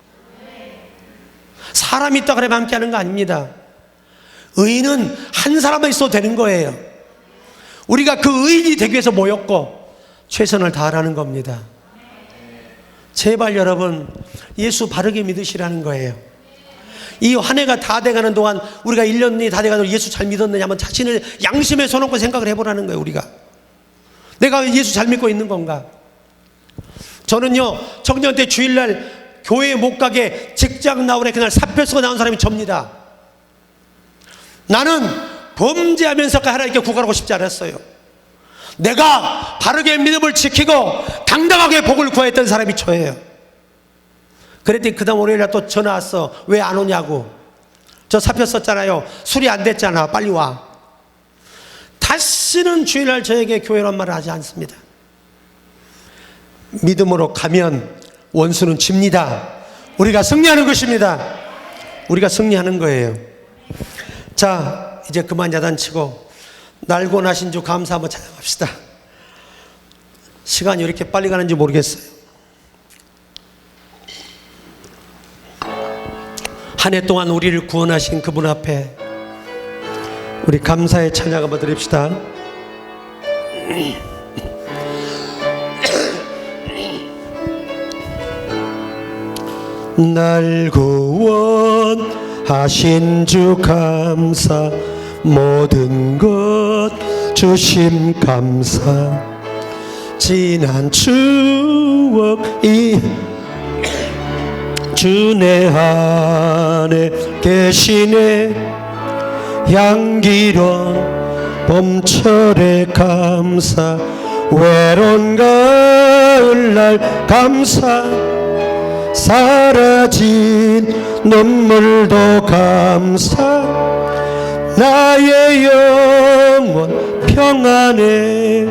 사람이 있다 그러면 함께 하는 거 아닙니다. 의인은 한 사람만 있어도 되는 거예요. 우리가 그 의인이 되기 위해서 모였고 최선을 다하라는 겁니다. 제발 여러분 예수 바르게 믿으시라는 거예요. 이 한 해가 다 돼가는 동안 우리가 1년이 다 돼가는 예수 잘 믿었느냐 한번 자신을 양심에 손놓고 생각을 해보라는 거예요. 우리가 내가 예수 잘 믿고 있는 건가? 저는요 청년 때 주일날 교회에 못 가게 직장 나오래 그날 사표 쓰고 나온 사람이 접니다. 나는 범죄하면서까지 하나님께 구걸하고 싶지 않았어요. 내가 바르게 믿음을 지키고 당당하게 복을 구했던 사람이 저예요. 그랬더니 그 다음 월요일날 또 전화 왔어. 왜 안 오냐고. 저 사표 썼잖아요. 술이 안 됐잖아. 빨리 와. 다시는 주일날 저에게 교회란 말을 하지 않습니다. 믿음으로 가면 원수는 집니다. 우리가 승리하는 것입니다. 우리가 승리하는 거예요. 자, 이제 그만 야단치고 날고 나신 주 감사 한번 찬양합시다. 시간이 왜 이렇게 빨리 가는지 모르겠어요. 한 해 동안 우리를 구원하신 그분 앞에 우리 감사의 찬양 한번 드립시다. 날 구원하신 주 감사, 모든 것 주심 감사, 지난 추억이 주 내 안에 계시네. 향기로운 봄철의 감사, 외로운 가을날 감사, 사라진 눈물도 감사, 나의 영혼 평안에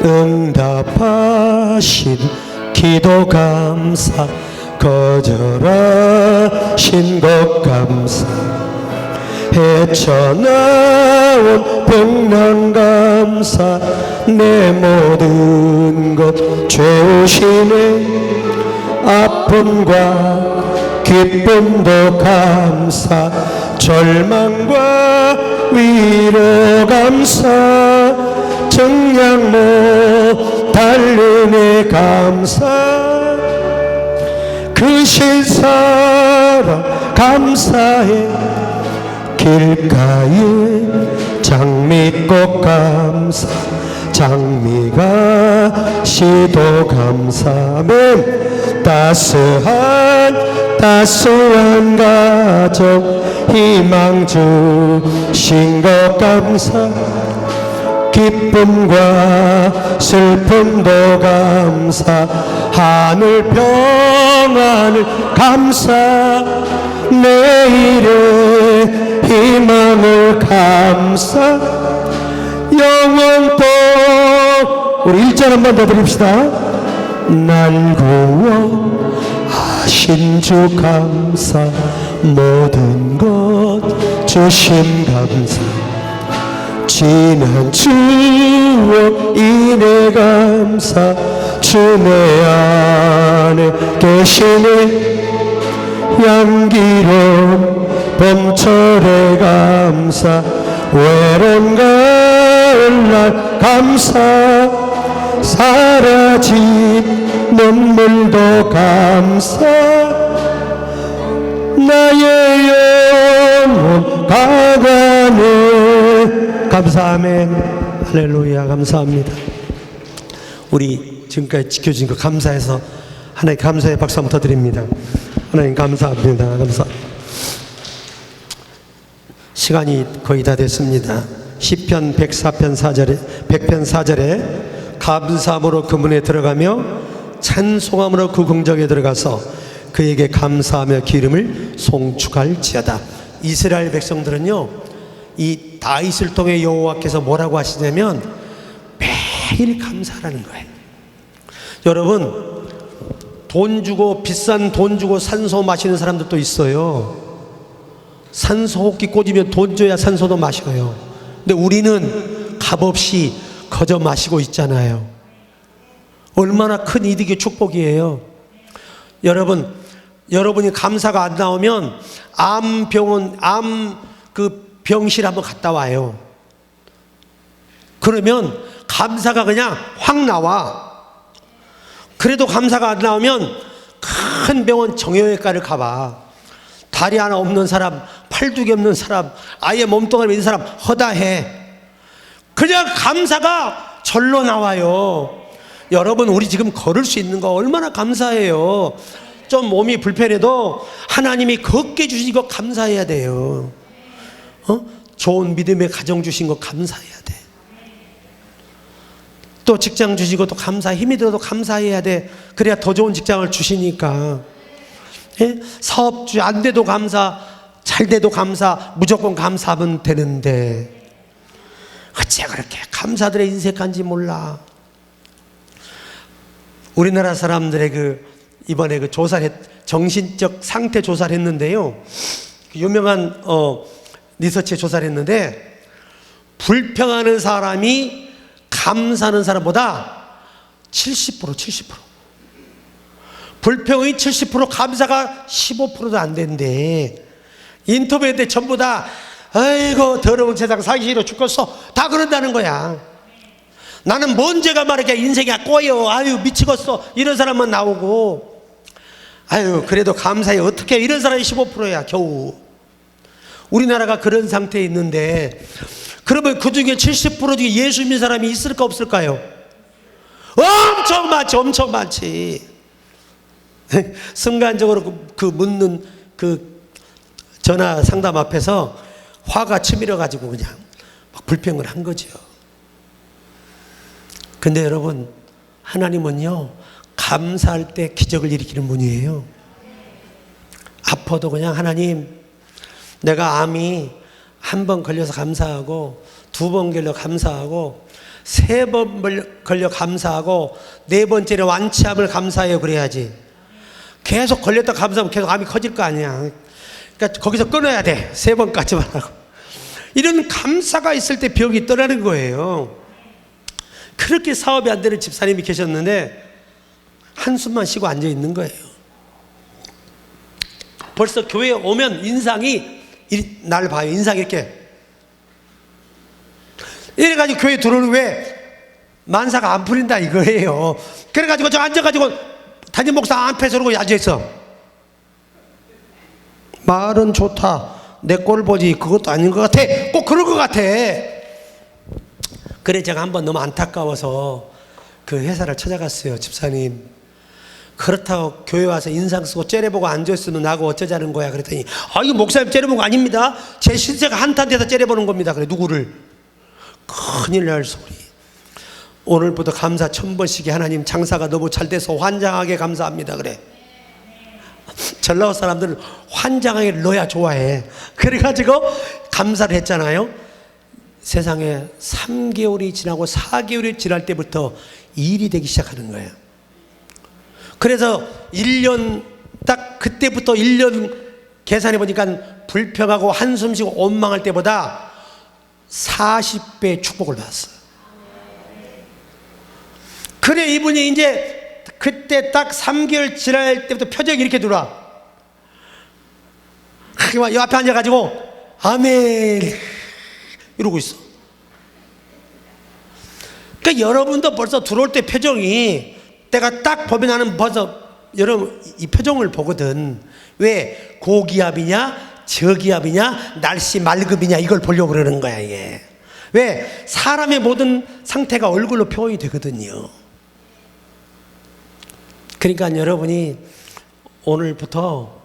응답하신 기도 감사, 거절하신 것 감사, 헤쳐나온 병난 감사, 내 모든 것 죄우시네. 아픔과 기쁨도 감사, 절망과 위로 감사, 정량 달리네 감사 그 실사랑 감사해 길가에 장미꽃 감사 장미가 시도 감사하면 따스한 가정 희망 주신 것 감사 기쁨과 슬픔도 감사 하늘 평안을 감사 내일의 희망을 감사 영원토 우리 1절 한 번 더 드립시다. 날 구원하신 주 감사 모든 것 주심 감사 지난 추억 인해 감사 주 내 안에 계시네 향기로운 봄철의 감사 외로운 가을날 감사 사라진 눈물도 감사 나의 영혼 가가네 감사 아멘 할렐루야 감사합니다. 우리 지금까지 지켜주신 거 감사해서 하나님 감사의 박수 한번 더 드립니다. 하나님 감사합니다. 시간이 거의 다 됐습니다. 시편 104편 4절에 100편 4절에 감사함으로 그 문에 들어가며 찬송함으로 그 궁정에 들어가서 그에게 감사하며 기름을 송축할지어다. 이스라엘 백성들은요 이 다윗을 통해 여호와께서 뭐라고 하시냐면 매일 감사하라는 거예요. 여러분 돈 주고 비싼 돈 주고 산소 마시는 사람들도 있어요. 산소 호흡기 꽂으면 돈 줘야 산소도 마셔요. 근데 우리는 값없이 거저 마시고 있잖아요. 얼마나 큰 이득의 축복이에요. 여러분이 감사가 안 나오면 암병원 그 병실 한번 갔다 와요. 그러면 감사가 그냥 확 나와. 그래도 감사가 안 나오면 큰 병원 정형외과를 가봐. 다리 하나 없는 사람, 팔 두 개 없는 사람, 아예 몸뚱아리 있는 사람 허다해. 그냥 감사가 절로 나와요. 여러분 우리 지금 걸을 수 있는 거 얼마나 감사해요. 좀 몸이 불편해도 하나님이 걷게 주신 거 감사해야 돼요. 좋은 믿음의 가정 주신 거 감사해야 돼. 또 직장 주시고 또 감사, 힘이 들어도 감사해야 돼. 그래야 더 좋은 직장을 주시니까. 예? 사업 안 돼도 감사, 잘 돼도 감사, 무조건 감사하면 되는데 어째 그렇게 감사들의 인색한지 몰라. 우리나라 사람들의 이번에 정신적 상태 조사를 했는데요. 유명한 리서치 조사를 했는데 불평하는 사람이 감사하는 사람보다 70% 불평이 70% 감사가 15%도 안 된대. 인터뷰할 전부 다 아이고 더러운 세상 살기 싫어 죽겠어 다 그런다는 거야. 나는 뭔 죄가 말이야 인생이 꼬여 아유 미치겠어 이런 사람만 나오고 아유 그래도 감사해 어떻게 이런 사람이 15%야 겨우. 우리나라가 그런 상태에 있는데 그러면 그 중에 70% 중에 예수 믿는 사람이 있을까 없을까요? 엄청 많지. 순간적으로 묻는 전화 상담 앞에서 화가 치밀어 가지고 그냥 막 불평을 한 거죠. 근데 여러분 하나님은요 감사할 때 기적을 일으키는 분이에요. 아파도 그냥 하나님 내가 암이 한 번 걸려서 감사하고 두 번 걸려 감사하고 세 번 걸려 감사하고 네 번째는 완치함을 감사해요. 그래야지. 계속 걸렸다 감사하면 계속 암이 커질 거 아니야. 그러니까 거기서 끊어야 돼. 세 번까지만 하고. 이런 감사가 있을 때 병이 떠나는 거예요. 그렇게 사업이 안 되는 집사님이 계셨는데 한숨만 쉬고 앉아 있는 거예요. 벌써 교회에 오면 인상이 날 봐요. 인상이 이렇게 이래가지고 교회 들어오는 왜 만사가 안 풀린다 이거예요. 그래가지고 저 앉아가지고 담임 목사 앞에 서고 앉아있어. 말은 좋다, 내 꼴 보지, 그것도 아닌 것 같아, 꼭 그럴 것 같아. 그래 제가 한번 너무 안타까워서 그 회사를 찾아갔어요. 집사님, 그렇다고 교회 와서 인상 쓰고 째려보고 앉아있으면 나하고 어쩌자는 거야. 그랬더니 이거 목사님 째려본 거 아닙니다, 제 신세가 한탄돼서 째려보는 겁니다. 그래. 누구를? 큰일 날 소리. 오늘부터 감사 1000번씩이 하나님 장사가 너무 잘 돼서 환장하게 감사합니다. 그래. 전라도 사람들은 환장하게 넣어야 좋아해. 그래가지고 감사를 했잖아요. 세상에 3개월이 지나고 4개월이 지날 때부터 일이 되기 시작하는 거예요. 그래서 1년 딱 그때부터 1년 계산해 보니까 불평하고 한숨 쉬고 원망할 때보다 40배 축복을 받았어요. 그래 이분이 이제 그때 딱 3개월 지날 때부터 표정이 이렇게 들어와. 이 앞에 앉아가지고 아멘 이러고 있어. 그러니까 여러분도 벌써 들어올 때 표정이, 내가 딱 보면 나는 벌써 여러분 이 표정을 보거든. 왜? 고기압이냐 저기압이냐 날씨 맑음이냐 이걸 보려고 그러는 거야 이게. 왜? 사람의 모든 상태가 얼굴로 표현이 되거든요. 그러니까 여러분이 오늘부터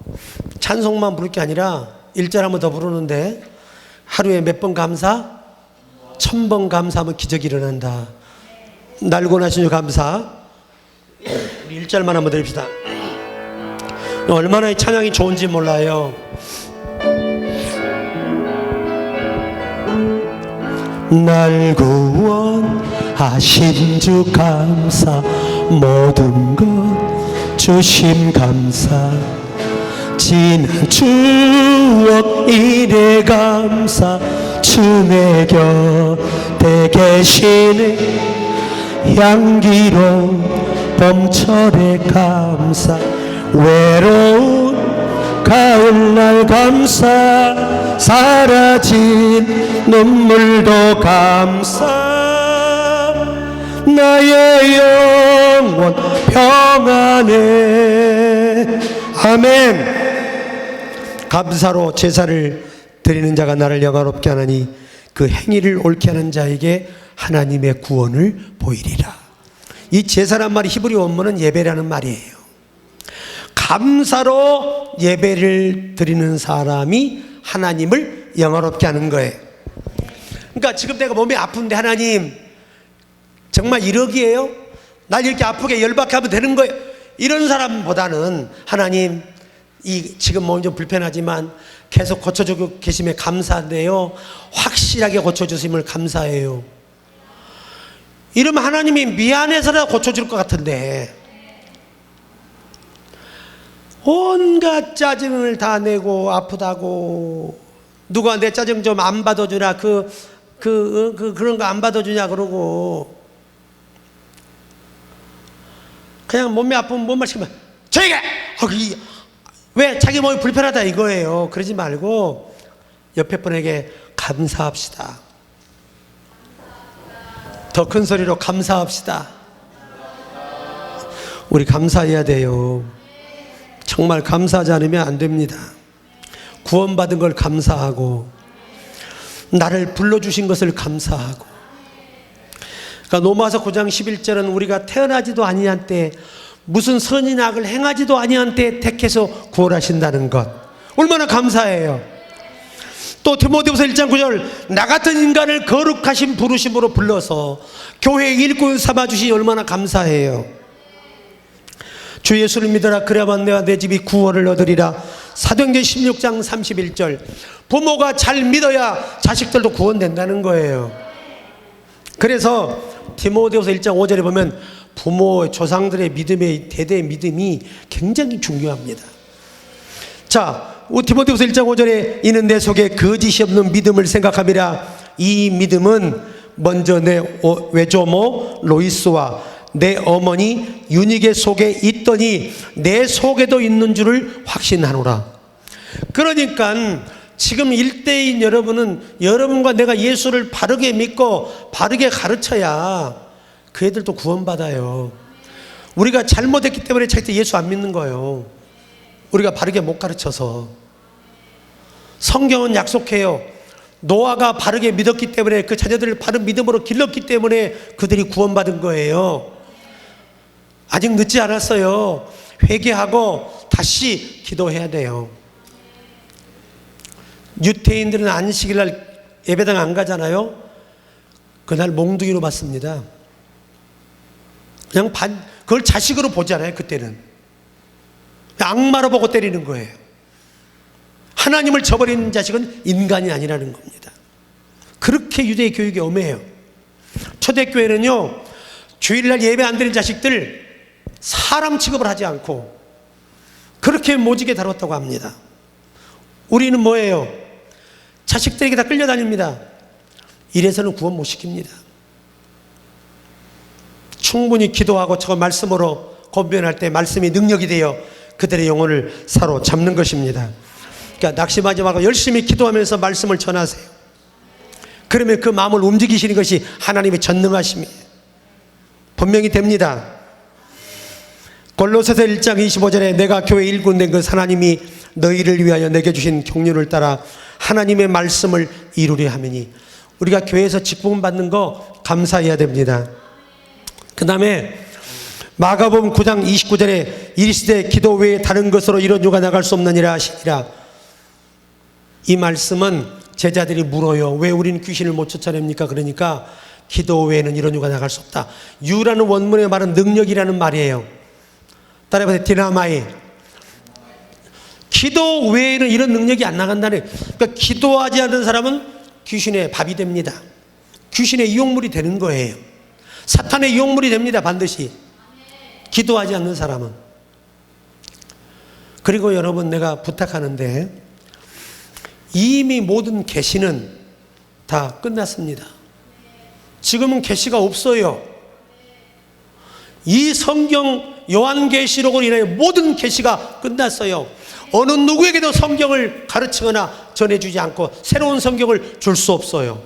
찬송만 부를 게 아니라 1절 한번 더 부르는데 하루에 몇 번 감사? 1000번 감사하면 기적이 일어난다. 날고 나신 주 감사. 우리 1절만 한번 드립시다. 얼마나 이 찬양이 좋은지 몰라요. 날 구원하신 주 감사, 모든 것 주심 감사, 지난 추억 이래 감사, 주 내 곁에 계시네 향기로운 봄철에 감사, 외로운 가을날 감사, 사라진 눈물도 감사, 나의 영혼 평안해. 아멘. 감사로 제사를 드리는 자가 나를 영화롭게 하나니 그 행위를 옳게 하는 자에게 하나님의 구원을 보이리라. 이 제사란 말이 히브리 원문은 예배라는 말이에요. 감사로 예배를 드리는 사람이 하나님을 영화롭게 하는 거예요. 그러니까 지금 내가 몸이 아픈데 하나님 정말 이러기에요? 날 이렇게 아프게 열받게 하면 되는 거예요? 이런 사람보다는 하나님 이 지금 몸이 좀 불편하지만 계속 고쳐주고 계심에 감사한데요, 확실하게 고쳐주심을 감사해요. 이러면 하나님이 미안해서라도 고쳐줄 것 같은데 온갖 짜증을 다 내고 아프다고 누가 내 짜증 좀 안 받아주나 그런 거 안 받아주냐 그러고 그냥 몸이 아프면 뭔 말 시키면 저에게 왜 자기 몸이 불편하다 이거예요. 그러지 말고 옆에 분에게 감사합시다. 더 큰 소리로 감사합시다. 우리 감사해야 돼요. 정말 감사하지 않으면 안 됩니다. 구원받은 걸 감사하고 나를 불러주신 것을 감사하고. 그러니까 로마서 9장 11절은 우리가 태어나지도 아니한 때 무슨 선인 악을 행하지도 아니한 때 택해서 구원하신다는 것, 얼마나 감사해요. 또 디모데후서 1장 9절 나 같은 인간을 거룩하신 부르심으로 불러서 교회의 일꾼 삼아주시니 얼마나 감사해요. 주 예수를 믿어라 그래야만 내가 내 집이 구원을 얻으리라. 사도행전 16장 31절 부모가 잘 믿어야 자식들도 구원된다는 거예요. 그래서 디모데후서 1장 5절에 보면 부모 조상들의 믿음의 대대의 믿음이 굉장히 중요합니다. 자, 디모데후서 1장 5절에 이는 내 속에 거짓이 없는 믿음을 생각함이라. 이 믿음은 먼저 내 외조모 로이스와 내 어머니 유니게 속에 있더니 내 속에도 있는 줄을 확신하노라. 그러니까 지금 일대인 여러분은 여러분과 내가 예수를 바르게 믿고 바르게 가르쳐야 그 애들도 구원받아요. 우리가 잘못했기 때문에 자기들 예수 안 믿는 거예요. 우리가 바르게 못 가르쳐서. 성경은 약속해요. 노아가 바르게 믿었기 때문에, 그 자녀들을 바른 믿음으로 길렀기 때문에 그들이 구원받은 거예요. 아직 늦지 않았어요. 회개하고 다시 기도해야 돼요. 유태인들은 안식일 날 예배당 안 가잖아요. 그날 몽둥이로 맞습니다. 그냥 그걸 자식으로 보잖아요. 그때는 악마로 보고 때리는 거예요. 하나님을 저버리는 자식은 인간이 아니라는 겁니다. 그렇게 유대의 교육이 엄해요. 초대교회는요, 주일날 예배 안 드리는 자식들 사람 취급을 하지 않고 그렇게 모지게 다뤘다고 합니다. 우리는 뭐예요? 자식들에게 다 끌려다닙니다. 이래서는 구원 못 시킵니다. 충분히 기도하고 저 말씀으로 권변할 때 말씀이 능력이 되어 그들의 영혼을 사로잡는 것입니다. 그러니까 낙심하지 말고 열심히 기도하면서 말씀을 전하세요. 그러면 그 마음을 움직이시는 것이 하나님의 전능하심이에요. 분명히 됩니다. 골로새서 1장 25절에 내가 교회 일꾼된 그 하나님이 너희를 위하여 내게 주신 경륜을 따라 하나님의 말씀을 이루려 하매니, 우리가 교회에서 직분 받는 거 감사해야 됩니다. 그 다음에 마가복음 9장 29절에 이르시되 기도 외에 다른 것으로 이런 유가 나갈 수 없느니라 하시니라. 이 말씀은 제자들이 물어요. 왜 우리는 귀신을 못 쫓아냅니까? 그러니까 기도 외에는 이런 유가 나갈 수 없다. 유라는 원문의 말은 능력이라는 말이에요. 따라해보세요. 디나마이. 기도 외에는 이런 능력이 안 나간다네. 그러니까 기도하지 않는 사람은 귀신의 밥이 됩니다. 귀신의 이용물이 되는 거예요. 사탄의 이용물이 됩니다. 반드시. 기도하지 않는 사람은. 그리고 여러분, 내가 부탁하는데, 이미 모든 계시는 다 끝났습니다. 지금은 계시가 없어요. 이 성경 요한계시록으로 인하여 모든 계시가 끝났어요. 어느 누구에게도 성경을 가르치거나 전해주지 않고 새로운 성경을 줄 수 없어요.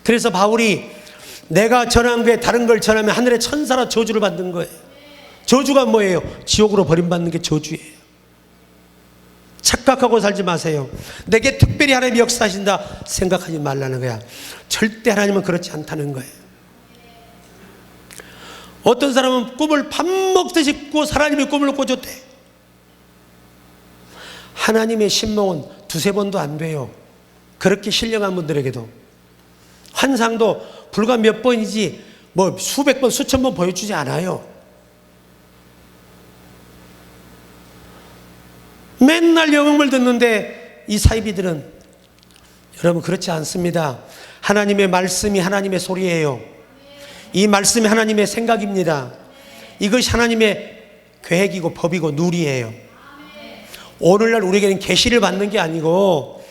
그래서 바울이 내가 전한 게 다른 걸 전하면 하늘의 천사라 저주를 받는 거예요. 저주가 뭐예요? 지옥으로 버림받는 게 저주예요. 착각하고 살지 마세요. 내게 특별히 하나님이 역사하신다 생각하지 말라는 거야. 절대 하나님은 그렇지 않다는 거예요. 어떤 사람은 꿈을 밥 먹듯이 꾸고 하나님의 꿈을 꿔줬대. 하나님의 신몽은 두세 번도 안 돼요. 그렇게 신령한 분들에게도. 환상도 불과 몇 번이지 뭐 수백 번 수천 번 보여주지 않아요. 맨날 영음을 듣는데 이 사이비들은, 여러분 그렇지 않습니다. 하나님의 말씀이 하나님의 소리예요. 이 말씀이 하나님의 생각입니다. 이것이 하나님의 계획이고 법이고 룰이에요. 오늘날 우리에게는 계시를 받는 게 아니고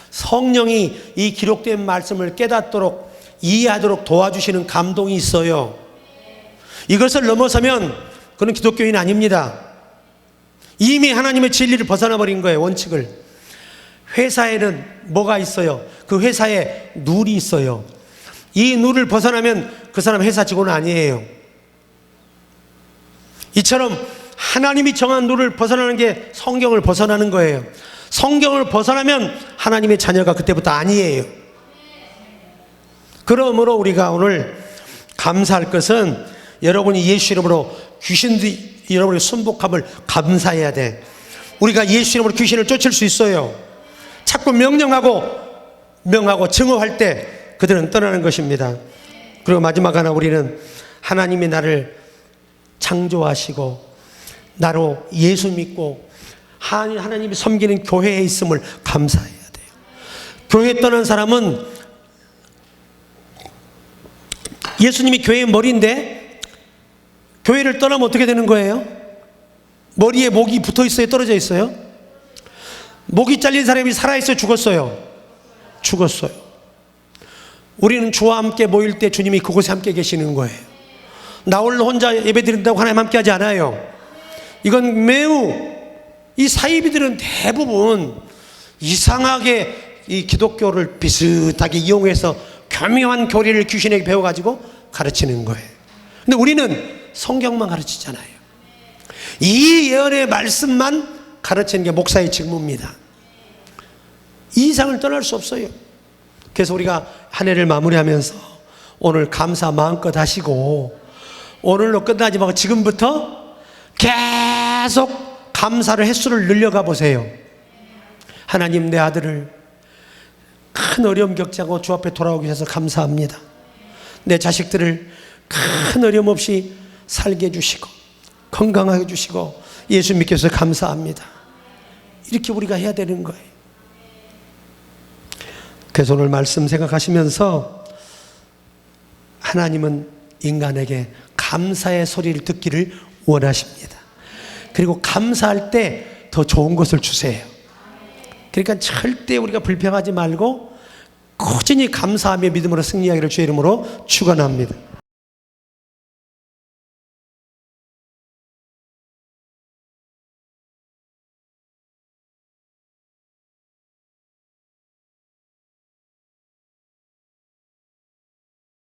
성령이 이 기록된 말씀을 깨닫도록 이해하도록 도와주시는 감동이 있어요. 이것을 넘어서면 그는 기독교인 아닙니다. 이미 하나님의 진리를 벗어나 버린 거예요. 원칙을. 회사에는 뭐가 있어요? 그 회사에 룰이 있어요. 이 룰을 벗어나면 그 사람 회사 직원은 아니에요. 이처럼 하나님이 정한 룰을 벗어나는 게 성경을 벗어나는 거예요. 성경을 벗어나면 하나님의 자녀가 그때부터 아니에요. 그러므로 우리가 오늘 감사할 것은 여러분이 예수 이름으로 귀신들이 여러분의 순복함을 감사해야 돼. 우리가 예수 이름으로 귀신을 쫓을 수 있어요. 자꾸 명령하고 증오할 때 그들은 떠나는 것입니다. 그리고 마지막 하나, 우리는 하나님이 나를 창조하시고 나로 예수 믿고 하나님이 섬기는 교회에 있음을 감사해야 돼요. 교회에 떠난 사람은, 예수님이 교회의 머리인데 교회를 떠나면 어떻게 되는 거예요? 머리에 목이 붙어 있어요? 떨어져 있어요? 목이 잘린 사람이 살아있어요? 죽었어요? 죽었어요. 우리는 주와 함께 모일 때 주님이 그곳에 함께 계시는 거예요. 나 홀로 혼자 예배 드린다고 하나님 함께 하지 않아요. 이건 매우, 이 사이비들은 대부분 이상하게 이 기독교를 비슷하게 이용해서 교묘한 교리를 귀신에게 배워가지고 가르치는 거예요. 근데 우리는 성경만 가르치잖아요. 이 예언의 말씀만 가르치는 게 목사의 직무입니다. 이 이상을 떠날 수 없어요. 그래서 우리가 한 해를 마무리하면서 오늘 감사 마음껏 하시고, 오늘로 끝나지 말고 지금부터 계속 감사를 횟수를 늘려가 보세요. 하나님, 내 아들을 큰 어려움 겪지 않고 주 앞에 돌아오기 위해서 감사합니다. 내 자식들을 큰 어려움 없이 살게 해주시고 건강하게 해주시고 예수 믿게 해서 감사합니다. 이렇게 우리가 해야 되는 거예요. 그래서 오늘 말씀 생각하시면서 하나님은 인간에게 감사의 소리를 듣기를 원하십니다. 그리고 감사할 때 더 좋은 것을 주세요. 그러니까 절대 우리가 불평하지 말고 꾸준히 감사하며 믿음으로 승리하기를 주의 이름으로 축원합니다.